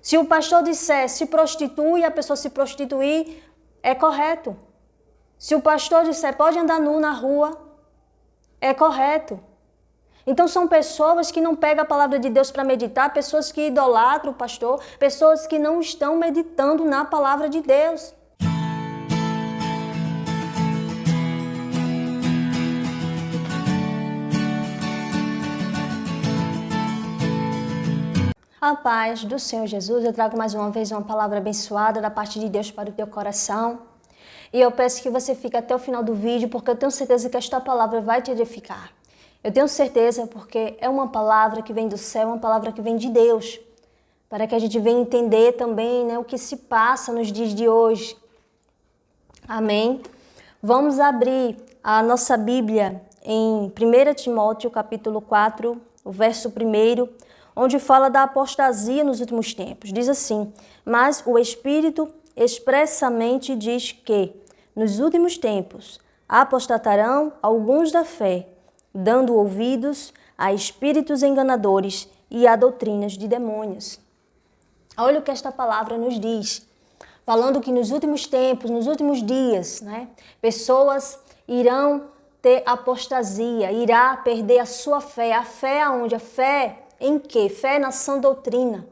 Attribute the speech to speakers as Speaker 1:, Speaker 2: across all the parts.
Speaker 1: Se o pastor disser se prostitui, a pessoa se prostituir, é correto. Se o pastor disser pode andar nu na rua, é correto. Então são pessoas que não pegam a palavra de Deus para meditar, pessoas que idolatram o pastor, pessoas que não estão meditando na palavra de Deus. A paz do Senhor Jesus, eu trago mais uma vez uma palavra abençoada da parte de Deus para o teu coração. E eu peço que você fique até o final do vídeo, porque eu tenho certeza que esta palavra vai te edificar. Eu tenho certeza porque é uma palavra que vem do céu, uma palavra que vem de Deus, para que a gente venha entender também, né, o que se passa nos dias de hoje. Amém? Vamos abrir a nossa Bíblia em 1 Timóteo, capítulo 4, o verso 1, onde fala da apostasia nos últimos tempos. Diz assim: mas o Espírito expressamente diz que, nos últimos tempos, apostatarão alguns da fé, dando ouvidos a espíritos enganadores e a doutrinas de demônios. Olha o que esta palavra nos diz, falando que nos últimos tempos, nos últimos dias, né, pessoas irão ter apostasia, irá perder a sua fé. A fé aonde? A fé em quê? Fé na sã doutrina,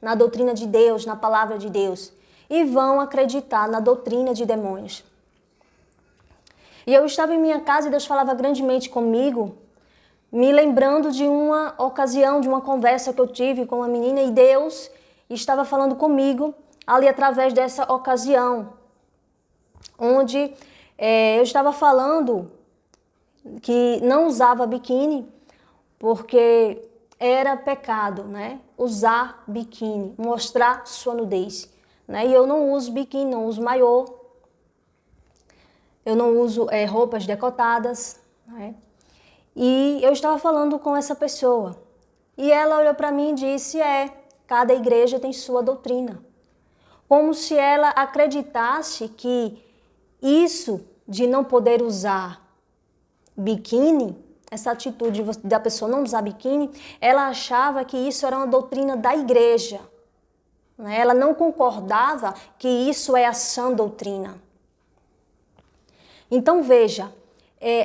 Speaker 1: na doutrina de Deus, na palavra de Deus. E vão acreditar na doutrina de demônios. E eu estava em minha casa e Deus falava grandemente comigo, me lembrando de uma ocasião, de uma conversa que eu tive com uma menina, e Deus estava falando comigo ali através dessa ocasião, onde eu estava falando que não usava biquíni porque era pecado, né? Usar biquíni, mostrar sua nudez, né? E eu não uso biquíni, não uso maiô, eu não uso roupas decotadas, né? E eu estava falando com essa pessoa e ela olhou para mim e disse: cada igreja tem sua doutrina. Como se ela acreditasse que isso de não poder usar biquíni, essa atitude da pessoa não usar biquíni, ela achava que isso era uma doutrina da igreja, né? Ela não concordava que isso é a sã doutrina. Então veja,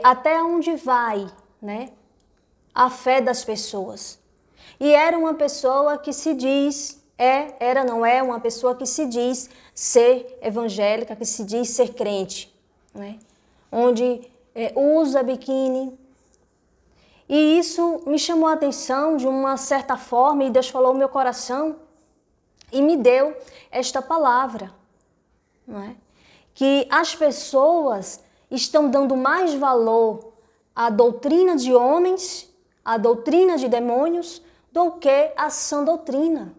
Speaker 1: até onde vai, né, a fé das pessoas. E era uma pessoa que se diz, uma pessoa que se diz ser evangélica, que se diz ser crente, né? Onde usa biquíni. E isso me chamou a atenção de uma certa forma, e Deus falou ao meu coração e me deu esta palavra, não é? Que as pessoas estão dando mais valor à doutrina de homens, à doutrina de demônios, do que à sã doutrina.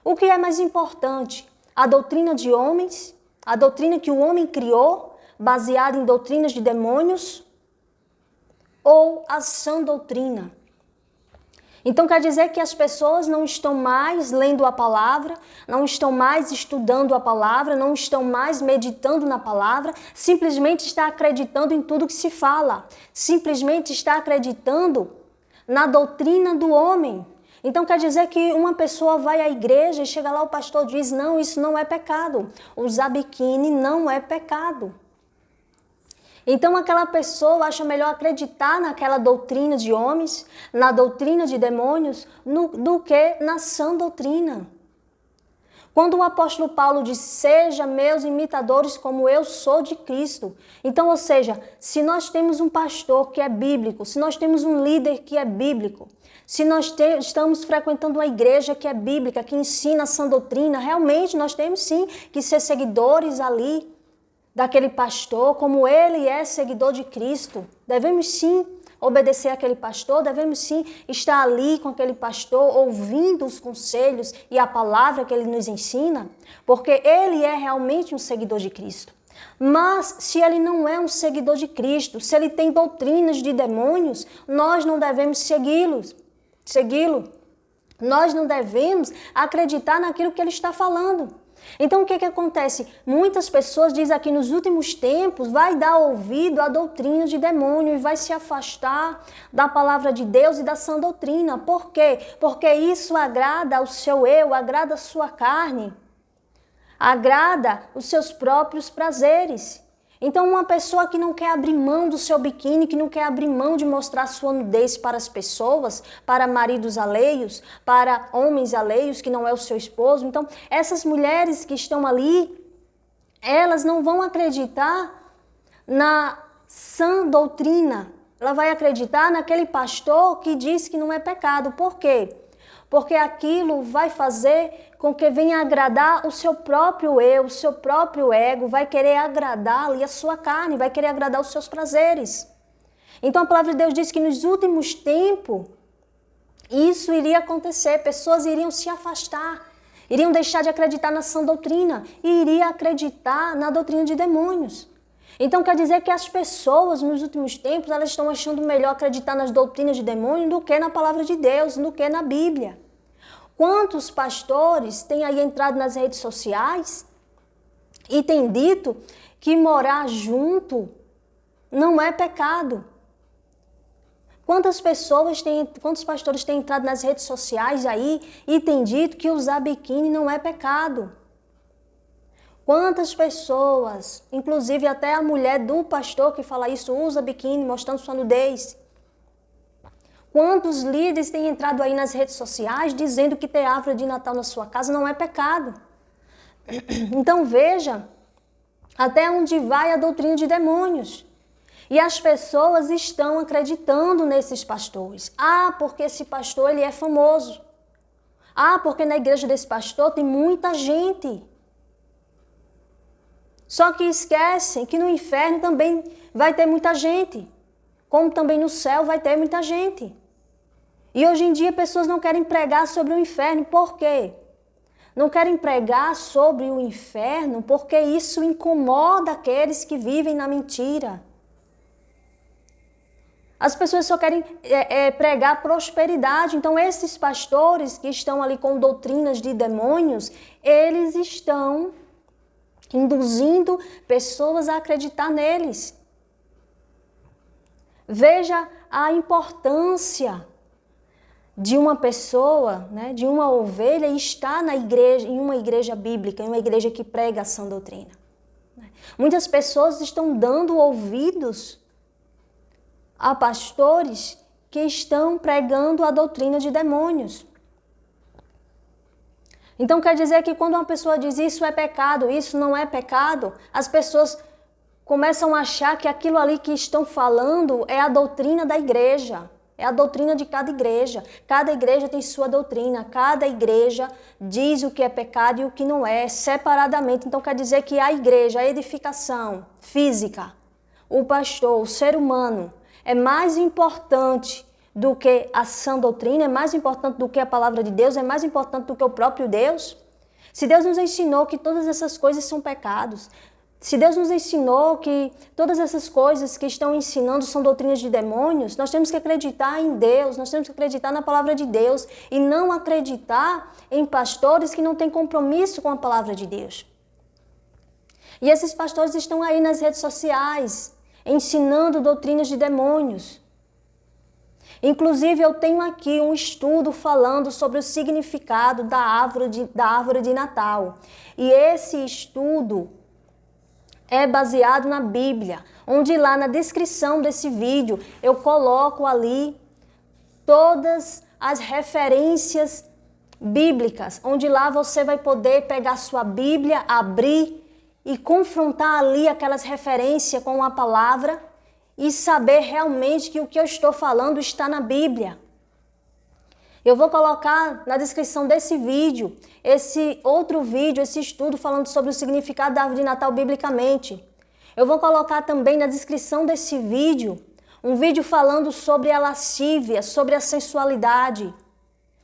Speaker 1: O que é mais importante? A doutrina de homens, a doutrina que o homem criou, baseada em doutrinas de demônios, ou a sã doutrina? Então quer dizer que as pessoas não estão mais lendo a palavra, não estão mais estudando a palavra, não estão mais meditando na palavra, simplesmente está acreditando em tudo que se fala, simplesmente está acreditando na doutrina do homem. Então quer dizer que uma pessoa vai à igreja e chega lá, o pastor diz: não, isso não é pecado, usar biquíni não é pecado. Então aquela pessoa acha melhor acreditar naquela doutrina de homens, na doutrina de demônios, do que na sã doutrina. Quando o apóstolo Paulo diz: seja meus imitadores como eu sou de Cristo. Então, ou seja, se nós temos um pastor que é bíblico, se nós temos um líder que é bíblico, se nós estamos frequentando uma igreja que é bíblica, que ensina a sã doutrina, realmente nós temos sim que ser seguidores ali daquele pastor, como ele é seguidor de Cristo. Devemos sim obedecer àquele pastor, devemos sim estar ali com aquele pastor, ouvindo os conselhos e a palavra que ele nos ensina, porque ele é realmente um seguidor de Cristo. Mas se ele não é um seguidor de Cristo, se ele tem doutrinas de demônios, nós não devemos segui-lo. Nós não devemos acreditar naquilo que ele está falando. Então, o que acontece? Muitas pessoas dizem aqui nos últimos tempos, vai dar ouvido à doutrina de demônio e vai se afastar da palavra de Deus e da sã doutrina. Por quê? Porque isso agrada ao seu eu, agrada a sua carne, agrada os seus próprios prazeres. Então, uma pessoa que não quer abrir mão do seu biquíni, que não quer abrir mão de mostrar sua nudez para as pessoas, para maridos alheios, para homens alheios, que não é o seu esposo. Então, essas mulheres que estão ali, elas não vão acreditar na sã doutrina. Ela vai acreditar naquele pastor que diz que não é pecado. Por quê? Porque aquilo vai fazer com que venha agradar o seu próprio eu, o seu próprio ego, vai querer agradar ali a sua carne, vai querer agradar os seus prazeres. Então a palavra de Deus diz que nos últimos tempos isso iria acontecer, pessoas iriam se afastar, iriam deixar de acreditar na sã doutrina e iriam acreditar na doutrina de demônios. Então quer dizer que as pessoas nos últimos tempos, elas estão achando melhor acreditar nas doutrinas de demônio do que na palavra de Deus, do que na Bíblia. Quantos pastores têm aí entrado nas redes sociais e têm dito que morar junto não é pecado? Quantos pastores têm entrado nas redes sociais aí e têm dito que usar biquíni não é pecado? Quantas pessoas, inclusive até a mulher do pastor que fala isso, usa biquíni mostrando sua nudez. Quantos líderes têm entrado aí nas redes sociais dizendo que ter árvore de Natal na sua casa não é pecado? Então veja até onde vai a doutrina de demônios. E as pessoas estão acreditando nesses pastores. Ah, porque esse pastor ele é famoso. Ah, porque na igreja desse pastor tem muita gente. Só que esquecem que no inferno também vai ter muita gente, como também no céu vai ter muita gente. E hoje em dia pessoas não querem pregar sobre o inferno, por quê? Não querem pregar sobre o inferno porque isso incomoda aqueles que vivem na mentira. As pessoas só querem pregar prosperidade. Então esses pastores que estão ali com doutrinas de demônios, eles estão induzindo pessoas a acreditar neles. Veja a importância de uma pessoa, né, de uma ovelha estar na igreja, em uma igreja bíblica, em uma igreja que prega a sã doutrina. Muitas pessoas estão dando ouvidos a pastores que estão pregando a doutrina de demônios. Então quer dizer que quando uma pessoa diz isso é pecado, isso não é pecado, as pessoas começam a achar que aquilo ali que estão falando é a doutrina da igreja, é a doutrina de cada igreja. Cada igreja tem sua doutrina, cada igreja diz o que é pecado e o que não é, separadamente. Então quer dizer que a igreja, a edificação física, o pastor, o ser humano, é mais importante do que a sã doutrina, é mais importante do que a palavra de Deus, é mais importante do que o próprio Deus. Se Deus nos ensinou que todas essas coisas são pecados, se Deus nos ensinou que todas essas coisas que estão ensinando são doutrinas de demônios, nós temos que acreditar em Deus, nós temos que acreditar na palavra de Deus e não acreditar em pastores que não têm compromisso com a palavra de Deus. E esses pastores estão aí nas redes sociais, ensinando doutrinas de demônios. Inclusive, eu tenho aqui um estudo falando sobre o significado da árvore de Natal. E esse estudo é baseado na Bíblia, onde lá na descrição desse vídeo eu coloco ali todas as referências bíblicas, onde lá você vai poder pegar sua Bíblia, abrir e confrontar ali aquelas referências com a palavra e saber realmente que o que eu estou falando está na Bíblia. Eu vou colocar na descrição desse vídeo, esse outro vídeo, esse estudo falando sobre o significado da árvore de Natal biblicamente. Eu vou colocar também na descrição desse vídeo, um vídeo falando sobre a lascívia, sobre a sensualidade,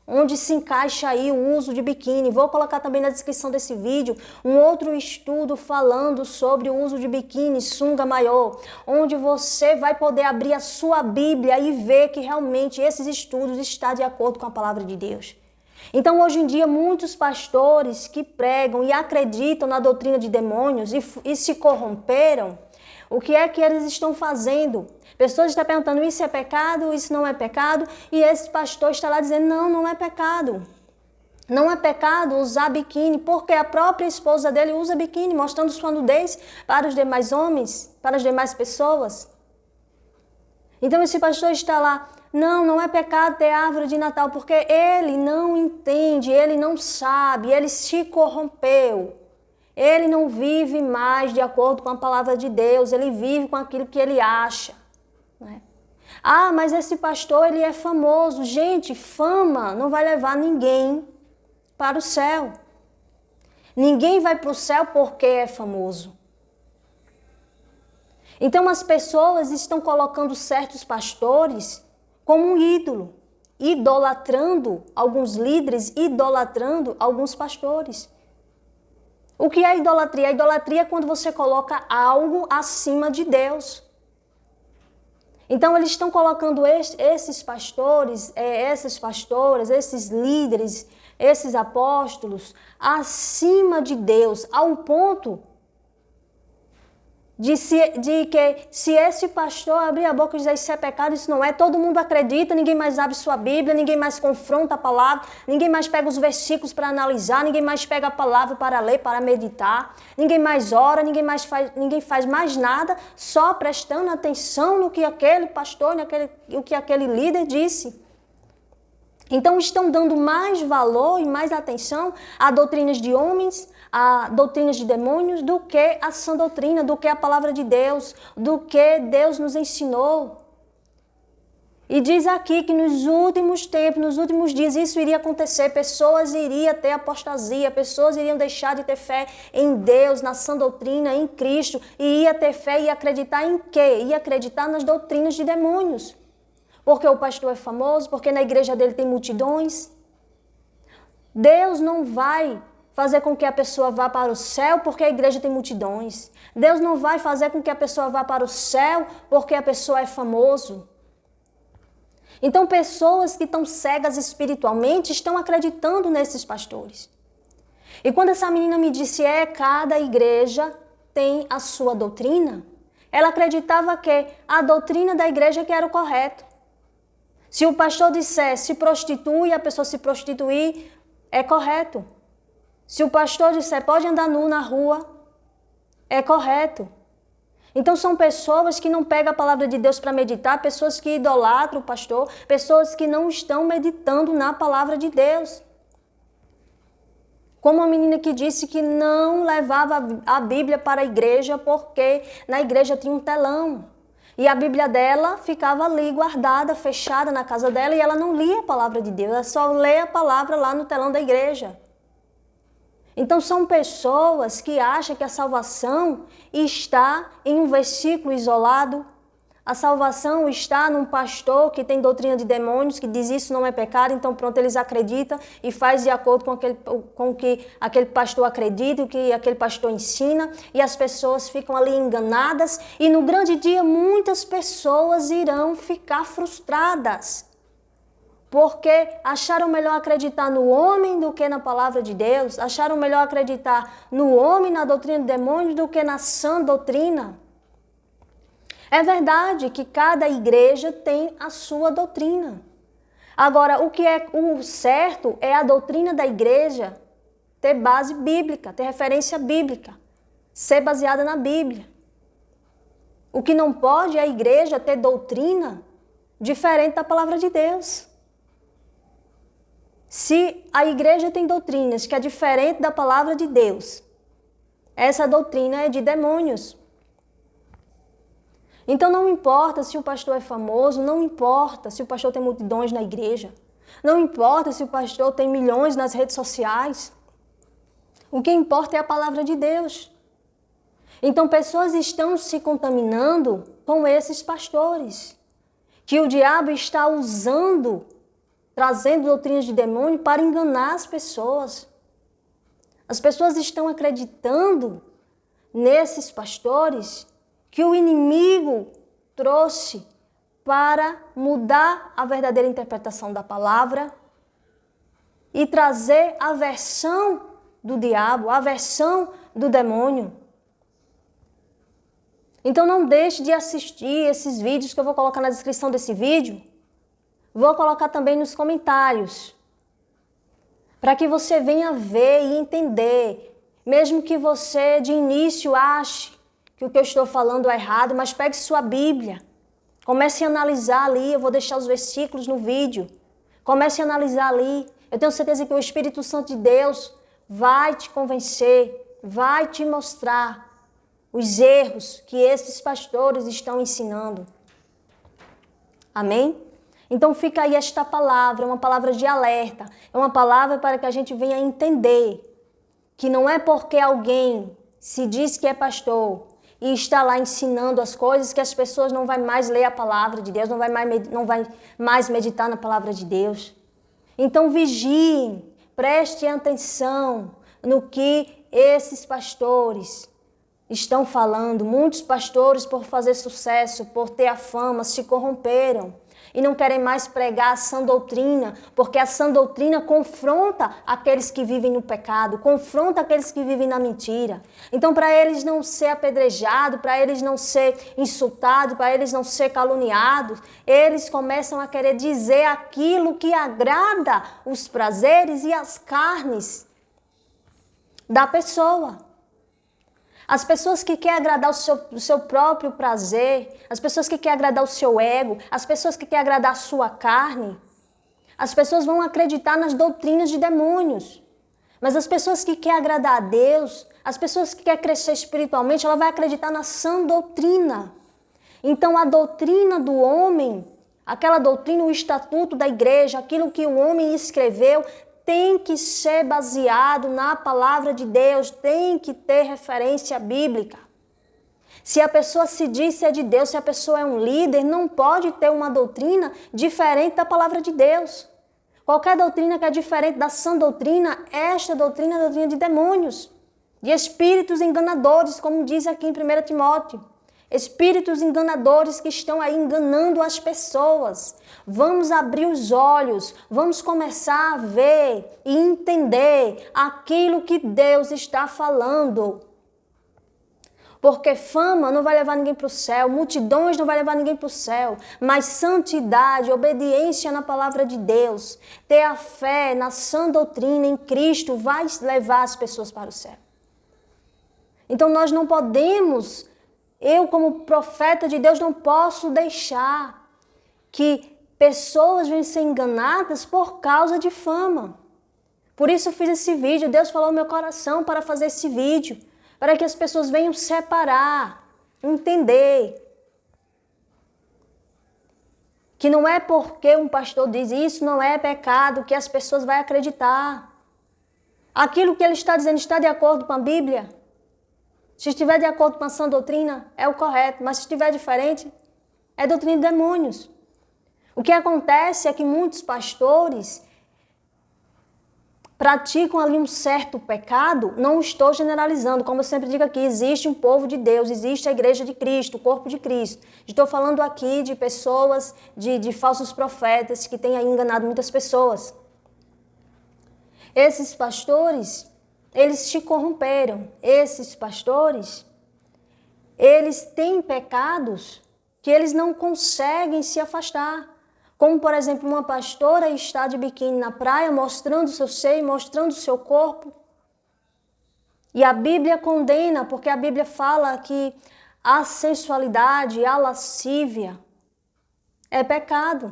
Speaker 1: onde se encaixa aí o uso de biquíni. Vou colocar também na descrição desse vídeo um outro estudo falando sobre o uso de biquíni, sunga maior, onde você vai poder abrir a sua Bíblia e ver que realmente esses estudos estão de acordo com a palavra de Deus. Então, hoje em dia, muitos pastores que pregam e acreditam na doutrina de demônios e se corromperam, o que é que eles estão fazendo? Pessoas estão perguntando, isso é pecado, isso não é pecado, e esse pastor está lá dizendo, não, não é pecado. Não é pecado usar biquíni, porque a própria esposa dele usa biquíni, mostrando sua nudez para os demais homens, para as demais pessoas. Então esse pastor está lá, não, não é pecado ter árvore de Natal, porque ele não entende, ele não sabe, ele se corrompeu. Ele não vive mais de acordo com a palavra de Deus, ele vive com aquilo que ele acha. Né? Ah, mas esse pastor, ele é famoso. Gente, fama não vai levar ninguém para o céu. Ninguém vai para o céu porque é famoso. Então as pessoas estão colocando certos pastores como um ídolo, idolatrando alguns líderes, idolatrando alguns pastores. O que é idolatria? A idolatria é quando você coloca algo acima de Deus. Então eles estão colocando esses pastores, essas pastoras, esses líderes, esses apóstolos acima de Deus, ao ponto de que se esse pastor abrir a boca e dizer isso é pecado, isso não é, todo mundo acredita, ninguém mais abre sua Bíblia, ninguém mais confronta a palavra, ninguém mais pega os versículos para analisar, ninguém mais pega a palavra para ler, para meditar, ninguém mais ora, ninguém faz mais nada, só prestando atenção no que aquele pastor, no que aquele líder disse. Então estão dando mais valor e mais atenção a doutrinas de homens, a doutrinas de demônios, do que a sã doutrina, do que a palavra de Deus, do que Deus nos ensinou. E diz aqui que nos últimos tempos, nos últimos dias, isso iria acontecer, pessoas iriam ter apostasia, pessoas iriam deixar de ter fé em Deus, na sã doutrina, em Cristo, e ia ter fé e acreditar em quê? Ia acreditar nas doutrinas de demônios. Porque o pastor é famoso, porque na igreja dele tem multidões. Deus não vai fazer com que a pessoa vá para o céu porque a igreja tem multidões. Deus não vai fazer com que a pessoa vá para o céu porque a pessoa é famoso. Então, pessoas que estão cegas espiritualmente estão acreditando nesses pastores. E quando essa menina me disse, cada igreja tem a sua doutrina, ela acreditava que a doutrina da igreja que era o correto. Se o pastor disser se prostitui, a pessoa se prostituir, é correto. Se o pastor disser pode andar nu na rua, é correto. Então são pessoas que não pegam a palavra de Deus para meditar, pessoas que idolatram o pastor, pessoas que não estão meditando na palavra de Deus. Como a menina que disse que não levava a Bíblia para a igreja porque na igreja tinha um telão. E a Bíblia dela ficava ali guardada, fechada na casa dela, e ela não lia a palavra de Deus, ela só lê a palavra lá no telão da igreja. Então são pessoas que acham que a salvação está em um versículo isolado, a salvação está num pastor que tem doutrina de demônios, que diz isso não é pecado, então pronto, eles acreditam e faz de acordo com o que aquele pastor acredita, o que aquele pastor ensina, e as pessoas ficam ali enganadas, e no grande dia muitas pessoas irão ficar frustradas, porque acharam melhor acreditar no homem do que na palavra de Deus, acharam melhor acreditar no homem, na doutrina de demônios, do que na sã doutrina. É verdade que cada igreja tem a sua doutrina. Agora, o que é o certo é a doutrina da igreja ter base bíblica, ter referência bíblica, ser baseada na Bíblia. O que não pode é a igreja ter doutrina diferente da palavra de Deus. Se a igreja tem doutrinas que é diferente da palavra de Deus, essa doutrina é de demônios. Então não importa se o pastor é famoso, não importa se o pastor tem multidões na igreja, não importa se o pastor tem milhões nas redes sociais. O que importa é a palavra de Deus. Então pessoas estão se contaminando com esses pastores, que o diabo está usando, trazendo doutrinas de demônio para enganar as pessoas. As pessoas estão acreditando nesses pastores que o inimigo trouxe para mudar a verdadeira interpretação da palavra e trazer a versão do diabo, a versão do demônio. Então não deixe de assistir esses vídeos que eu vou colocar na descrição desse vídeo. Vou colocar também nos comentários, para que você venha ver e entender, mesmo que você de início ache que o que eu estou falando é errado, mas pegue sua Bíblia, comece a analisar ali, eu vou deixar os versículos no vídeo, comece a analisar ali, eu tenho certeza que o Espírito Santo de Deus vai te convencer, vai te mostrar os erros que esses pastores estão ensinando. Amém? Então fica aí esta palavra, é uma palavra de alerta, é uma palavra para que a gente venha entender que não é porque alguém se diz que é pastor e está lá ensinando as coisas que as pessoas não vão mais ler a palavra de Deus, não vai mais meditar na palavra de Deus. Então vigiem, prestem atenção no que esses pastores estão falando. Muitos pastores, por fazer sucesso, por ter a fama, se corromperam e não querem mais pregar a sã doutrina, porque a sã doutrina confronta aqueles que vivem no pecado, confronta aqueles que vivem na mentira. Então, para eles não ser apedrejados, para eles não ser insultados, para eles não ser caluniados, eles começam a querer dizer aquilo que agrada os prazeres e as carnes da pessoa. As pessoas que querem agradar o seu próprio prazer, as pessoas que querem agradar o seu ego, as pessoas que querem agradar a sua carne, as pessoas vão acreditar nas doutrinas de demônios. Mas as pessoas que querem agradar a Deus, as pessoas que querem crescer espiritualmente, ela vai acreditar na sã doutrina. Então a doutrina do homem, aquela doutrina, o estatuto da igreja, aquilo que o homem escreveu, tem que ser baseado na palavra de Deus, tem que ter referência bíblica. Se a pessoa se diz ser de Deus, se a pessoa é um líder, não pode ter uma doutrina diferente da palavra de Deus. Qualquer doutrina que é diferente da sã doutrina, esta doutrina é a doutrina de demônios, de espíritos enganadores, como diz aqui em 1 Timóteo. Espíritos enganadores que estão aí enganando as pessoas. Vamos abrir os olhos, vamos começar a ver e entender aquilo que Deus está falando. Porque fama não vai levar ninguém para o céu, multidões não vai levar ninguém para o céu, mas santidade, obediência na palavra de Deus, ter a fé na sã doutrina em Cristo vai levar as pessoas para o céu. Então nós não podemos... Eu, como profeta de Deus, não posso deixar que pessoas venham ser enganadas por causa de fama. Por isso eu fiz esse vídeo. Deus falou no meu coração para fazer esse vídeo, para que as pessoas venham separar, entender. Que não é porque um pastor diz isso não é pecado que as pessoas vão acreditar. Aquilo que ele está dizendo está de acordo com a Bíblia? Se estiver de acordo com a sã doutrina, é o correto. Mas se estiver diferente, é doutrina de demônios. O que acontece é que muitos pastores praticam ali um certo pecado. Não estou generalizando, como eu sempre digo aqui, existe um povo de Deus, existe a igreja de Cristo, o corpo de Cristo. Estou falando aqui de pessoas, de falsos profetas que têm aí enganado muitas pessoas. Esses pastores... eles se corromperam. Esses pastores, eles têm pecados que eles não conseguem se afastar. Como, por exemplo, uma pastora está de biquíni na praia, mostrando seu seio, mostrando seu corpo. E a Bíblia condena, porque a Bíblia fala que a sensualidade, a lascívia é pecado.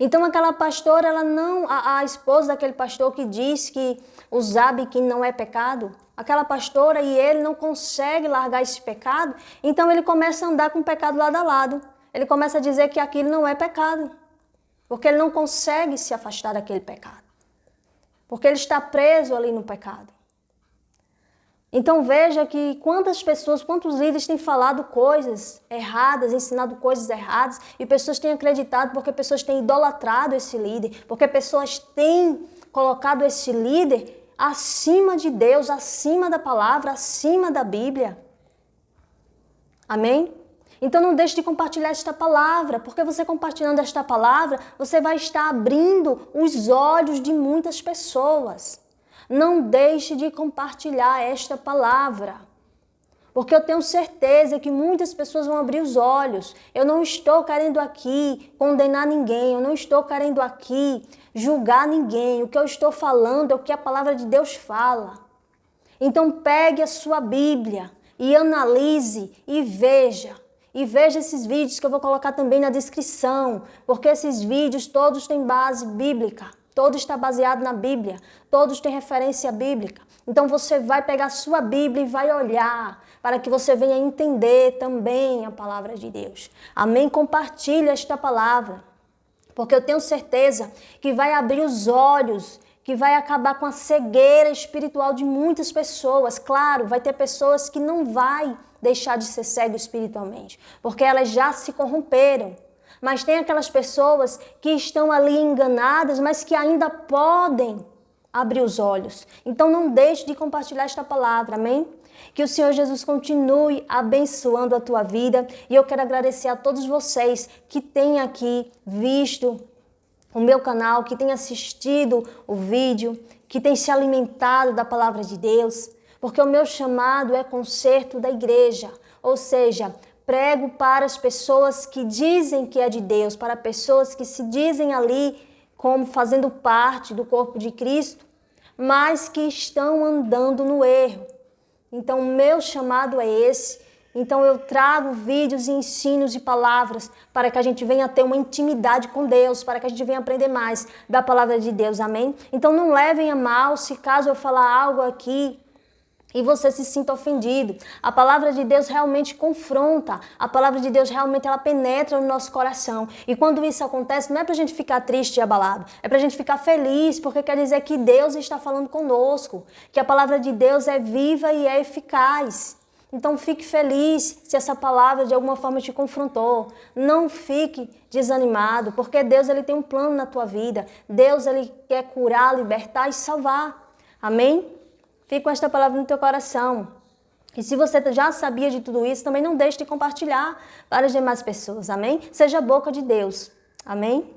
Speaker 1: Então aquela pastora, ela não, a esposa daquele pastor que diz que usar biquíni não é pecado, aquela pastora e ele não consegue largar esse pecado, então ele começa a andar com o pecado lado a lado. Ele começa a dizer que aquilo não é pecado, porque ele não consegue se afastar daquele pecado, porque ele está preso ali no pecado. Então veja que quantas pessoas, quantos líderes têm falado coisas erradas, ensinado coisas erradas, e pessoas têm acreditado porque pessoas têm idolatrado esse líder, porque pessoas têm colocado esse líder acima de Deus, acima da palavra, acima da Bíblia. Amém? Então não deixe de compartilhar esta palavra, porque você compartilhando esta palavra, você vai estar abrindo os olhos de muitas pessoas. Não deixe de compartilhar esta palavra. Porque eu tenho certeza que muitas pessoas vão abrir os olhos. Eu não estou querendo aqui condenar ninguém, eu não estou querendo aqui julgar ninguém. O que eu estou falando é o que a palavra de Deus fala. Então pegue a sua Bíblia e analise e veja. E veja esses vídeos que eu vou colocar também na descrição, porque esses vídeos todos têm base bíblica. Todo está baseado na Bíblia, todos têm referência bíblica. Então você vai pegar a sua Bíblia e vai olhar para que você venha entender também a palavra de Deus. Amém? Compartilhe esta palavra, porque eu tenho certeza que vai abrir os olhos, que vai acabar com a cegueira espiritual de muitas pessoas. Claro, vai ter pessoas que não vai deixar de ser cego espiritualmente, porque elas já se corromperam. Mas tem aquelas pessoas que estão ali enganadas, mas que ainda podem abrir os olhos. Então não deixe de compartilhar esta palavra, amém? Que o Senhor Jesus continue abençoando a tua vida. E eu quero agradecer a todos vocês que têm aqui visto o meu canal, que têm assistido o vídeo, que têm se alimentado da palavra de Deus. Porque o meu chamado é conserto da igreja, ou seja, prego para as pessoas que dizem que é de Deus, para pessoas que se dizem ali como fazendo parte do corpo de Cristo, mas que estão andando no erro. Então, o meu chamado é esse. Então, eu trago vídeos e ensinos e palavras para que a gente venha ter uma intimidade com Deus, para que a gente venha aprender mais da palavra de Deus, amém? Então, não levem a mal se caso eu falar algo aqui e você se sinta ofendido. A palavra de Deus realmente confronta. A palavra de Deus realmente ela penetra no nosso coração. E quando isso acontece, não é para a gente ficar triste e abalado. É para a gente ficar feliz, porque quer dizer que Deus está falando conosco. Que a palavra de Deus é viva e é eficaz. Então fique feliz se essa palavra de alguma forma te confrontou. Não fique desanimado, porque Deus ele tem um plano na tua vida. Deus ele quer curar, libertar e salvar. Amém? Fique com esta palavra no teu coração. E se você já sabia de tudo isso, também não deixe de compartilhar para as demais pessoas. Amém? Seja a boca de Deus. Amém?